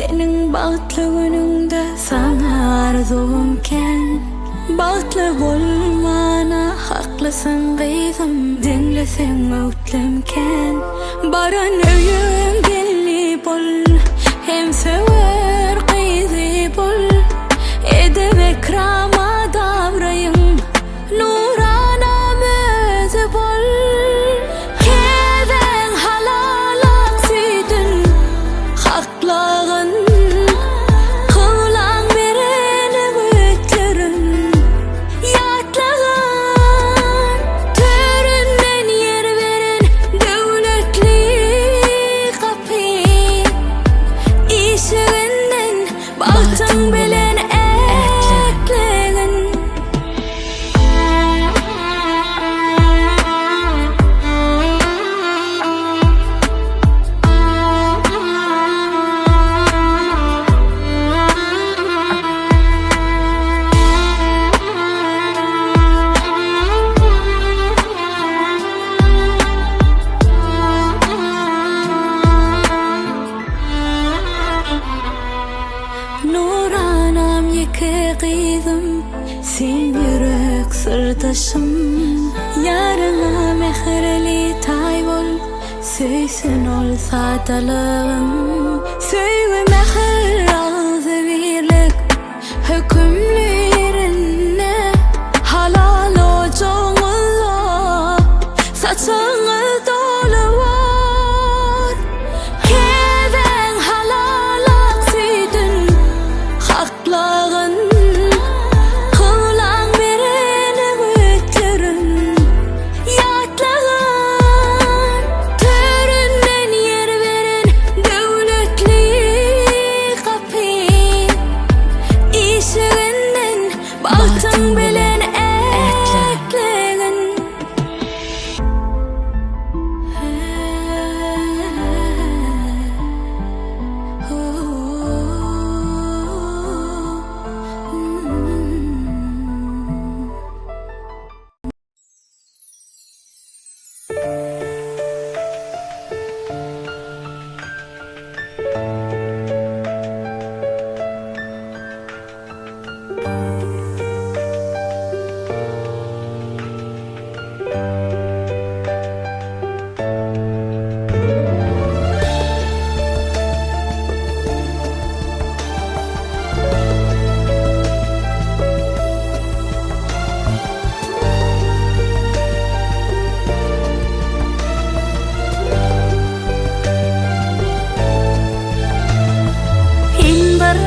Senin bağıtlı gününde sana arzumken bağıtlı bolmana haklısın kızım. Dinlesen mutlimken baran öyün gelli bol. Hem sever kızı bol. Edem ekrama davrayın nurana möze bol. Keden halal aksıydın haklağın. Kılan verene gütlerin yatlağın. Töründen yer veren devletli kapı. İşiğinden baktın bilen ekleğin. Nuranam yıkı kızım, sen yürek sırdaşım. Yarına mehreli tay bol, söysün ol sadalığım. Söyle mehr ağzı birlik, hükümlerine halal ocağınla saçını dolu var. Keden halal aksıydın haklağın. Kılan verene gütlerin yatlağın. Töründen yer veren devletli kapı. İşiğinden baktın bilen ekleğin.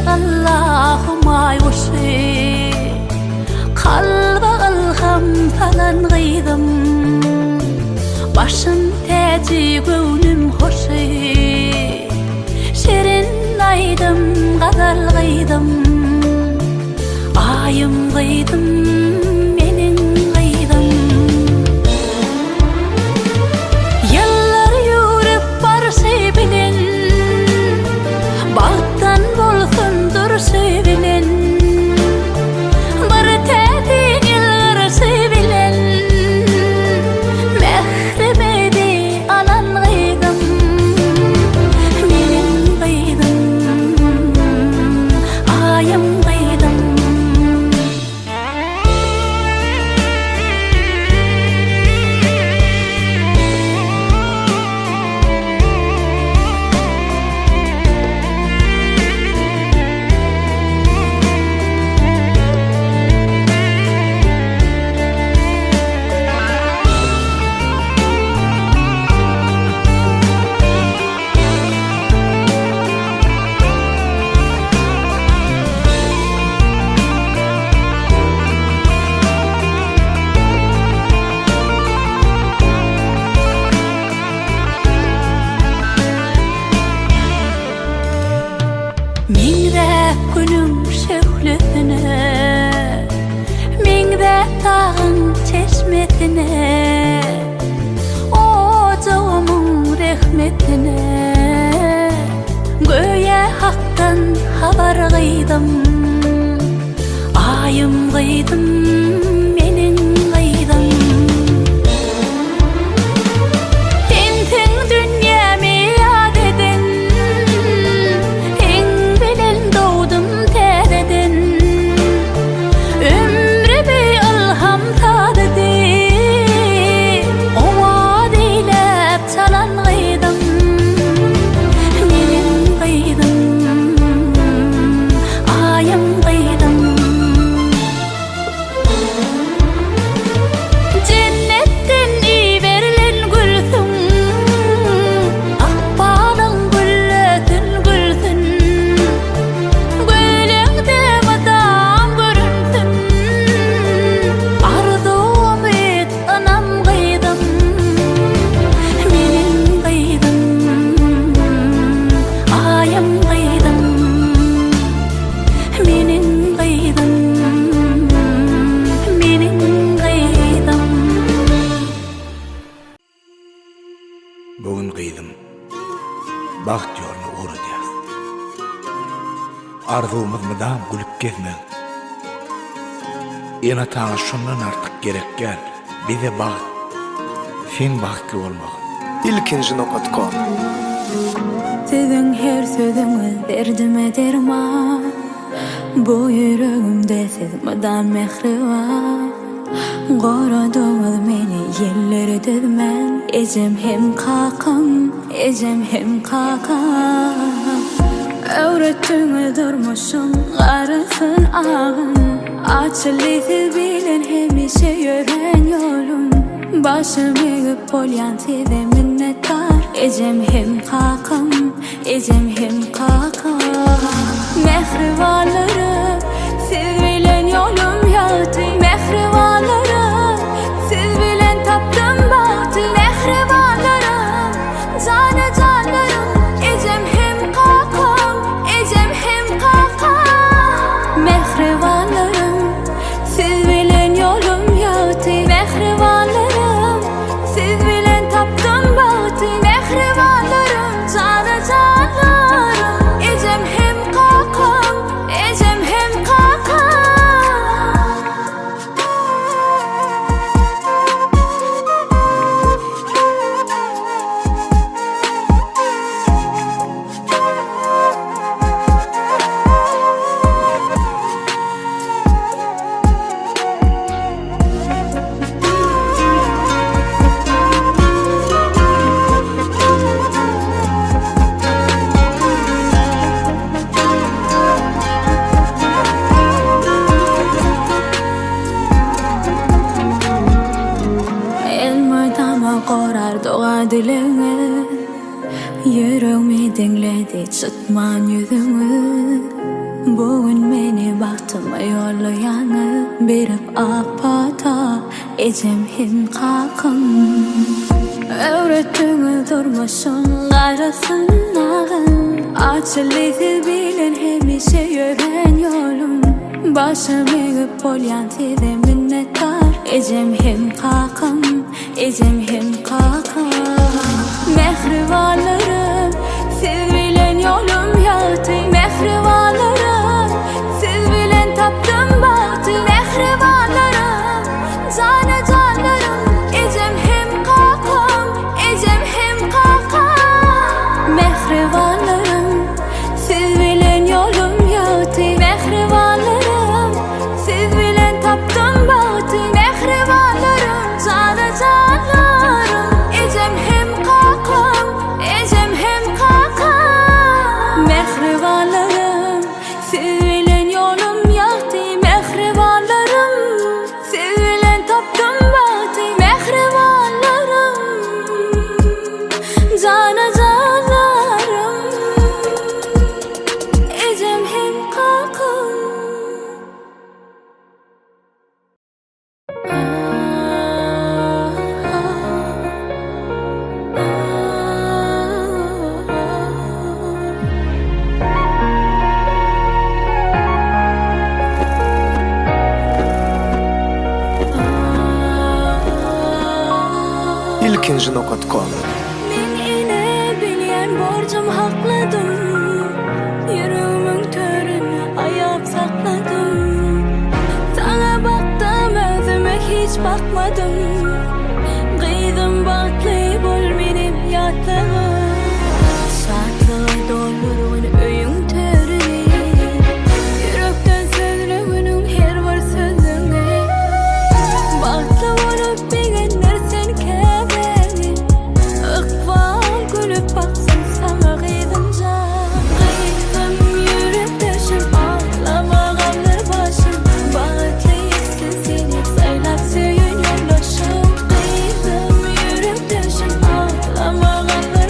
Allah'ıma yuşi kalba alham falan gıydım. Başım teci gönlüm hoşi şirin aydım kadar gıydım. Ayım gıydım menin gıydım. Yıllar yürüp barışı bilen bağıttan bolsun sevilen. Bir tedin yıllar sevilen. Mehremedi alan gıydım. Menin gıydım. Ayım gıydım. Mingde günüm şöhletine, mingde tağın çeşmetine, ocağımın rehmetine, göğe haktan haber gıydım. Ayım gıydım, menin gıydım. Entin dünyamı yad edin, en baht yolunu uğrayacağız. Arzumuz mıdam gülüp gezmek. Ena taňa şundan artık gerekken bize baht, sen bahtly bolmak. İlkinci nokta.com. Sizin her sözüňiz derdime derman. Bu yüreğimde siz mıdan mehriban. Goradoňyz meni yerlere dözmen. Ejem hem kakam, ejem hem kakam. Öwretdiňiz durmuşum garysyn ağın. Açyly siz bilen hemişe ýören ýolum. Başım eğip bolyan size minnettar. Ejem hem kakam, ejem hem kakam. Mehribanlarım, siz bilen yolum ýaty. Mehribanlarım, siz bilen tapdym bahty. Mehribanlarım, jana janlarım. Ejem hem kakam, ejem hem kakam. Mehribanlarım, siz bilen yolum ýaty. Mehribanlarım, siz bilen tapdym bahty. Mehribanlarım, jana janlarım. Ejem hem kakam, ejem hem kakam. Elmydama gorar doğa dileňiz. Yüreğimi dinledi çıtman yüzüňiz. Bugün meni bahtyma ýollaýanyz. Berip apata ejem hem kakam. Öwretdiňiz durmuşum garysyn ağın. Açyly siz bilen hemişe ýören ýolum. Başım eğip bolyan size minnettar. Ejem hem kakam, ejem hem kakam. Mehribanlarım, siz bilen yolum ýaty. Mehribanlarım, siz bilen tapdym bahty. Mehribanlarım, jana janlarım. Ejem hem kakam, ejem hem kakam. Mehribanlarım, siz bilen yolum ýaty. Mehribanlarım, siz bilen tapdym bahty. Mehribanlarım, jana janlarım. Ejem hem kakam, ejem hem kakam. Mehribanlarım, siz bilen yolum ýaty. Mehribanlarım, siz bilen tapdym bahty. Mehribanlarım, jana janlarım. Ejem hem kakam. İlkinci nokta.com. Men ine bilýän borjum hakladım. Yüreğimin törüne ayap sakladım. Sana baktım özüme hiç bakmadım. Gıydım batly bol benim ýatlygym. Şatlygy dolurun öýüň törüne. Yürekden sözleginiň her bir sözüne. Batly bolup bigenler sen käbeli. Iqbal gülüp baksın sana gıydımca. Gıydım yürekdeşim ağlamağamlar başım. Batly eksin seni saylap söýün yoldaşım. Gıydım yürekdeşim ağlamağamlar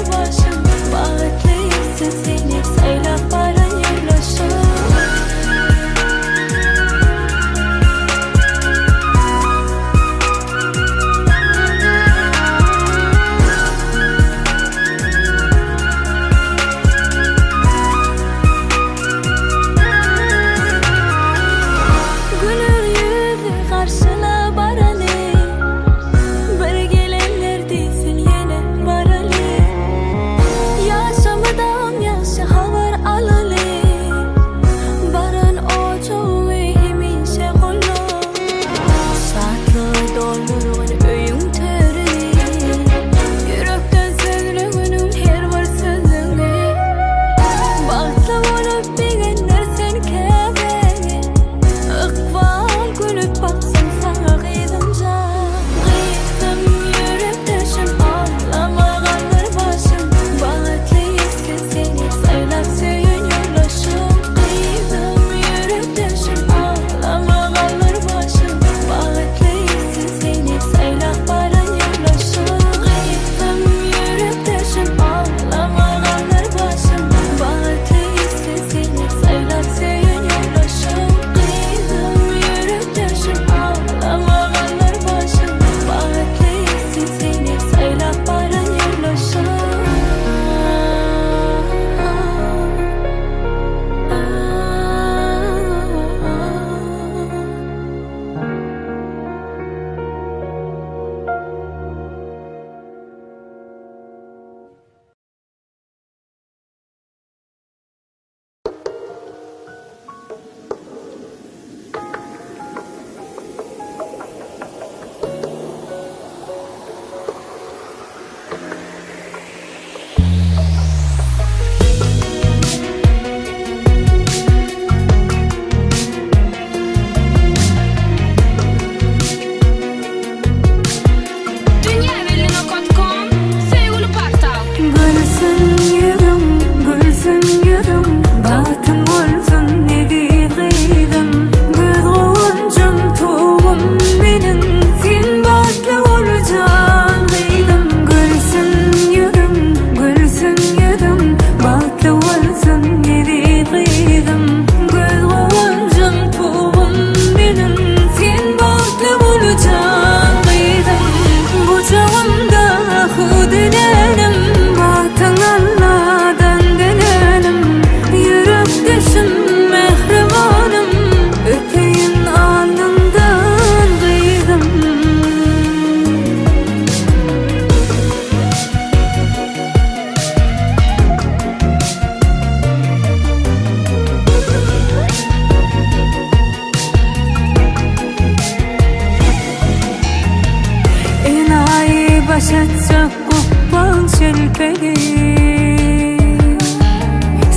yaşatacak kokban şelpeli.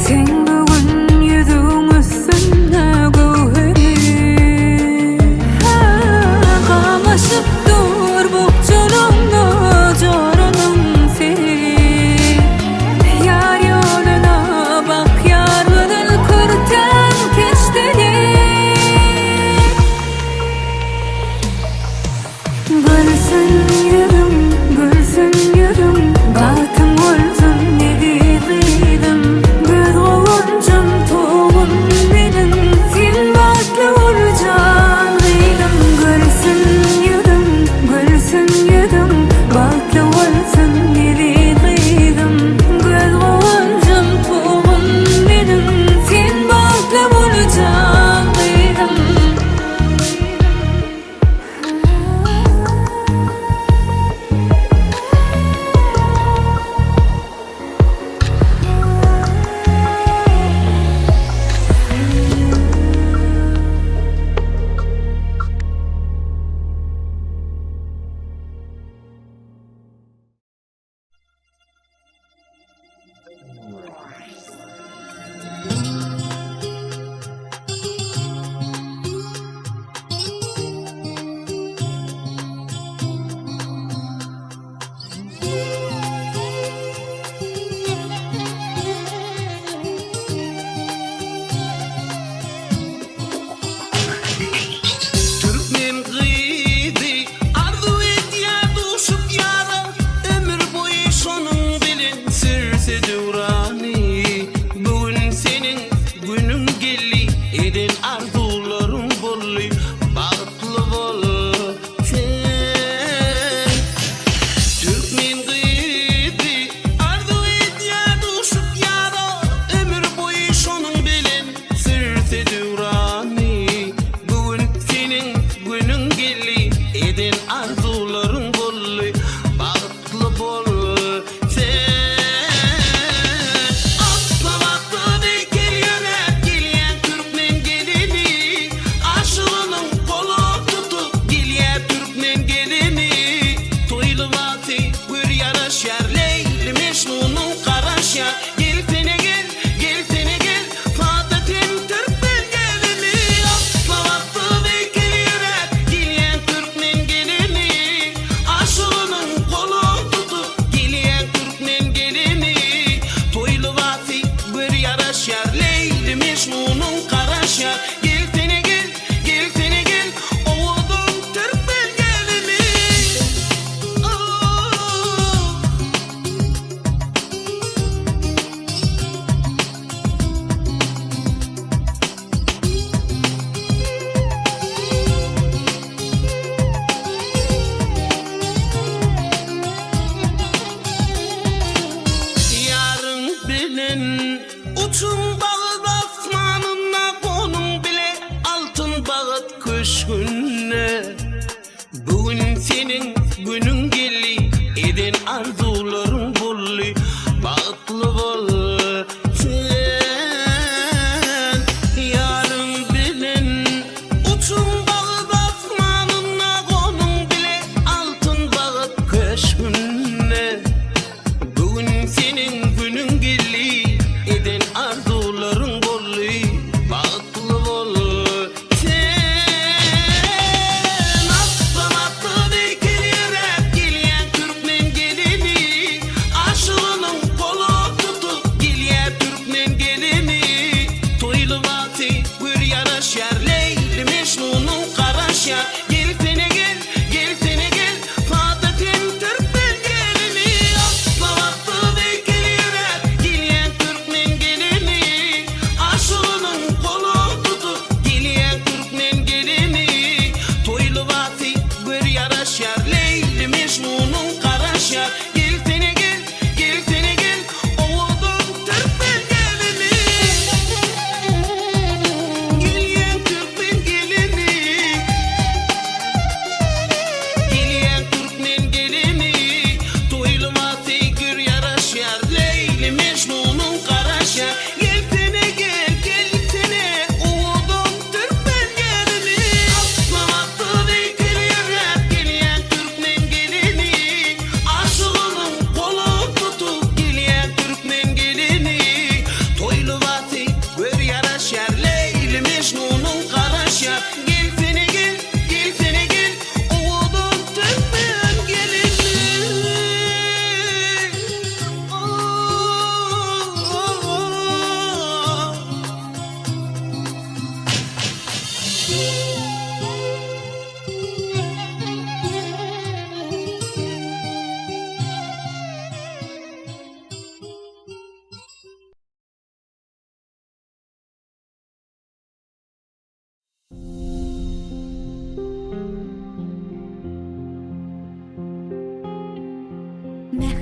Sen bugün yüzün üstünde gövheri. Kamaşıp dur bokçalımda canım seni. Yar yoluna bak, yar bıdıl kırten keçteli. Gülsün yürüm, batım olsun ne diydim. Göz ovuncum toğun benim, sen batlı olacaksın dedim. Gülsün yürüm, batlı olsun ne diydim. Göz ovuncum toğun benim, sen batlı olacaksın dedim. Türkmen gıydı, arzu et ya duşup yara. Ömür boyu sonun bilin sirse devrani. Bugün senin günün gelli, edin arzuların bolli. Bağıtlı bol sen. Türkmen gıydı, arzu et ya duşup yara. Ömür boyu sonun bilin sirse devrani. Bugün senin günün gelli, edin arzuların bolli. Bağıtlı bol sen. Atla baktı deyker yönet, gelyen Türkmen gelini. Aşığının kolu tutup, gelyen Türkmen gelini. Toylu vati bir yaraş yer, Leyli Mecnun'un karaş yer. Gel sene gel, gel sene gel, Fatih'in Türkmen gelini. Atla baktı deyker yönet, gelyen Türkmen gelini. Aşığının kolu tutup, gelyen Türkmen gelini. Toylu vati bir yaraş yer, Leyli Mecnun'un karaş yer. Gel sene gel, gel sene gel, oğlum Türkmen gelini. Oh. Yarın bilen uçun bağıt asmanına, konun bile altın bağıt köşkünne. Bugün senin günün gelli, edin arzuların bolli. Bağıtlı bol sen. Yarın bilen uçun bağıt asmanına, konun bile altın bağıt köşkünne. Bugün senin günün gelli, edin arzuların bolli. Bağıtlı bol sen. Atla baktı deyker yürek, gelyen Türkmen gelini.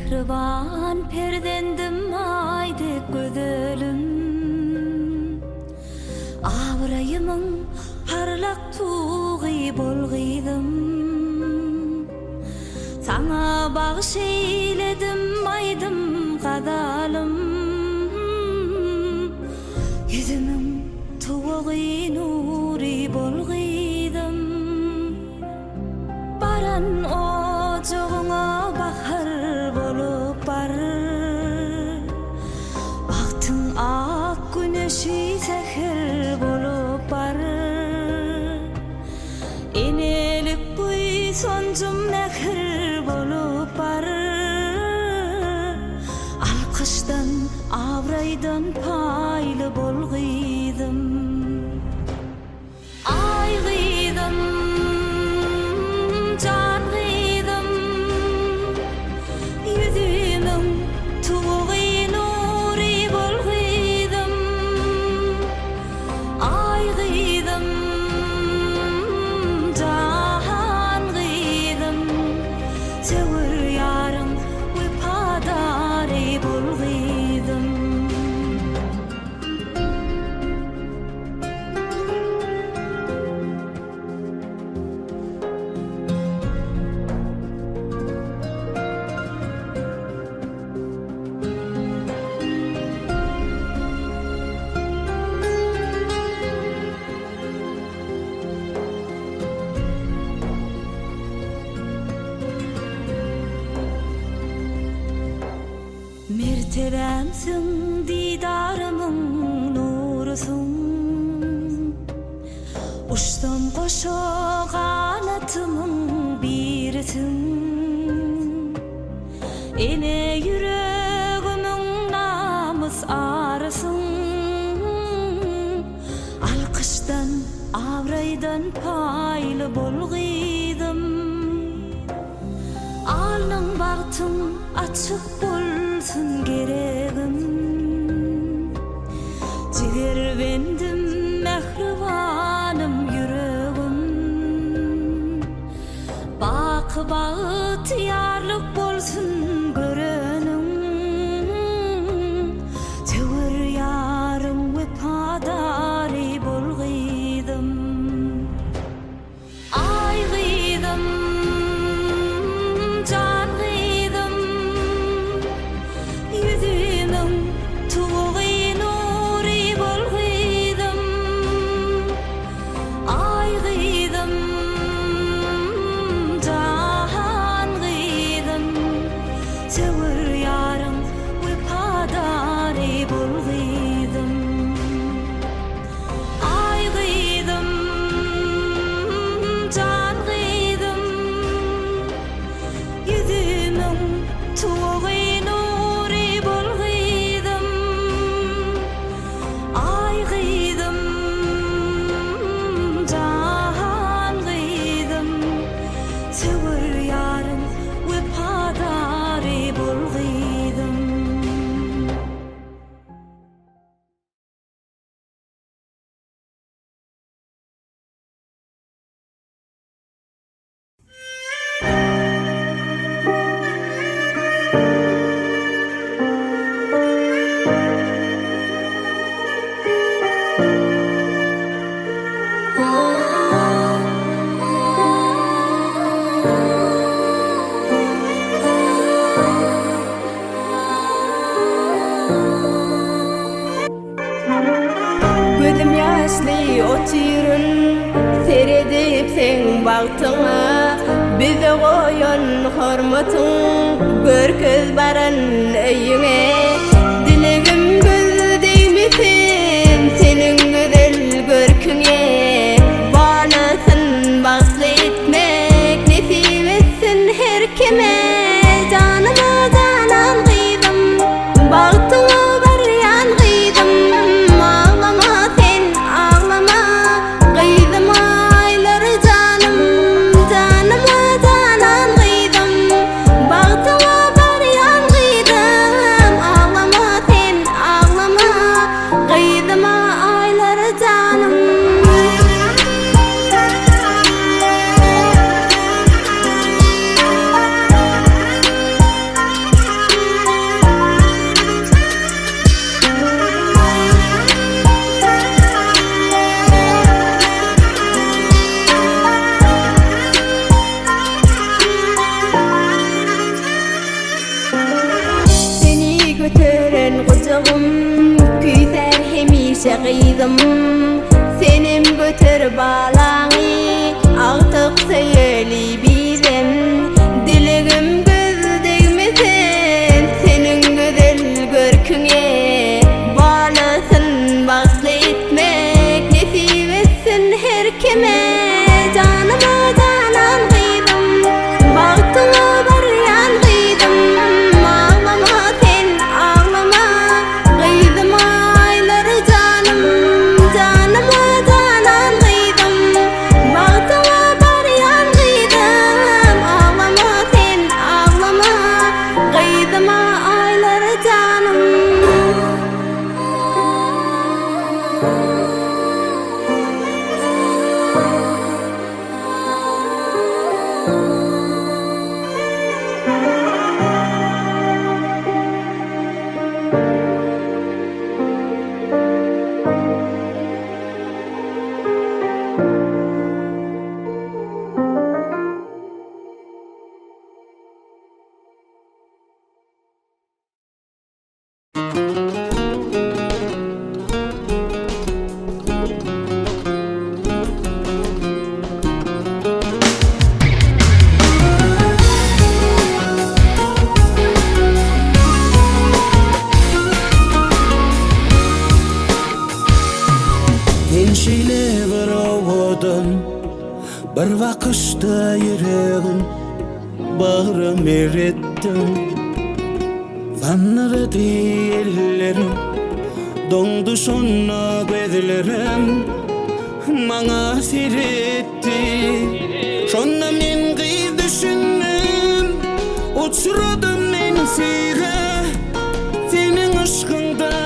mehriban perdendim aydek gözelim Avrayımın harlak tuğy bolgıydım Sana bağış eyledim aydım kadalım Yüzümün tuğy nuri bolgıydım Baran ocuğuna bahar bolup barır Baktın ak güneşi seher bolup barır Enelik buy soncum nehir bolup barır Alkıştan avraydan paylı bolgıydım Ay gıydım can gıydım Yüzümün tuğy nuri bolgıydım Ay gıydım can gıydım Sevir yarım vepadari bolgıydım Mertebemsin didarımın nurusun Uçtum koşu kanatımın birisin Ene yüreğimin namus arısın Alkıştan avraydan paylı bolgıydım Alnın baktın açık bolsun gereğim Ciger bendim mehribanım yüreğim Bak bağıt yarlık bolsun görenim Tevir yarım vepadari bolgıydım Ay gıydım can gıydım Yüzümün tuğy nuri bolgıydım Ay gıydım can gıydım Sevir yarım vepadari bolgıydım Ay gıydım can gıydım Yüzümün tuğy nuri bolgıydım Ay gıydım can gıydım Sevir yarım vepadari bolgıydım Gözüm yaşlı oturun seyredip sen baktığa Bize koyun hormatın görköz baran öyüne Dilegim göz değmesin senin güzel görküne Bağlasın baklı etmek nesip etsin her kime Canıma canan kıydım baktığına baryan kıydım Ağlama sen ağlama kıydım ayları canım Canıma canan kıydım baktığına baryan kıydım Ağlama sen ağlama kıydım ayları canım gıydım. Senim götür bağlağı artık seyirli bizem. Diligim gözlegmesen senin güzel görküne. Bağlasın baklı etmek nesip etsin her kime. Canıma canan gıydım, baktığına baryan gıydım. Ağlama sen ağlama, gıydım ayları canım. Canıma canan gıydım, baktığına baryan gıydım. Ağlama sen ağlama, gıydım ayları canım. Gençliğe varavodum, bir vakışta yüreğim bağrım erettim. Vanları değillerim, dondu sonra gözlerim bana seyretti. Şonna men gıy düşündüm, uçradım men size senin aşkından.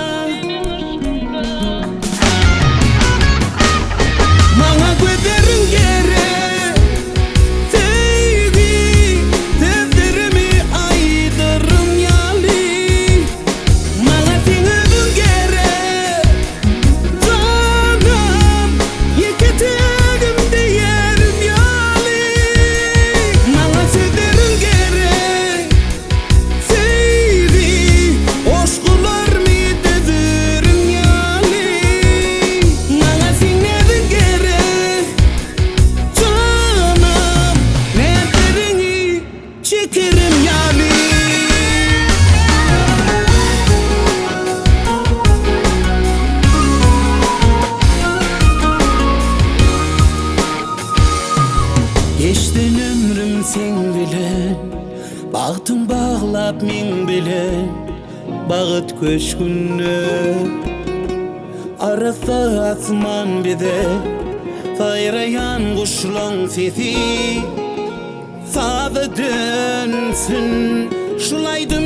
Bana gözlerin gerek, sevgi defterimi aydırım yali. Bana senin gerek, canım yeketelim diyelim yali. Bana sözlerin gerek, sevgi aşklar mı dedirim yali. Bana senin gerek, canım neferini çekerim yali. Geçtin ömrüm sen bilen, baktın bağlap men bilen, bağıt köşkünü. Arasa asman bize, sayrayan kuşlan sesi, sağa dönsün. Şulaydım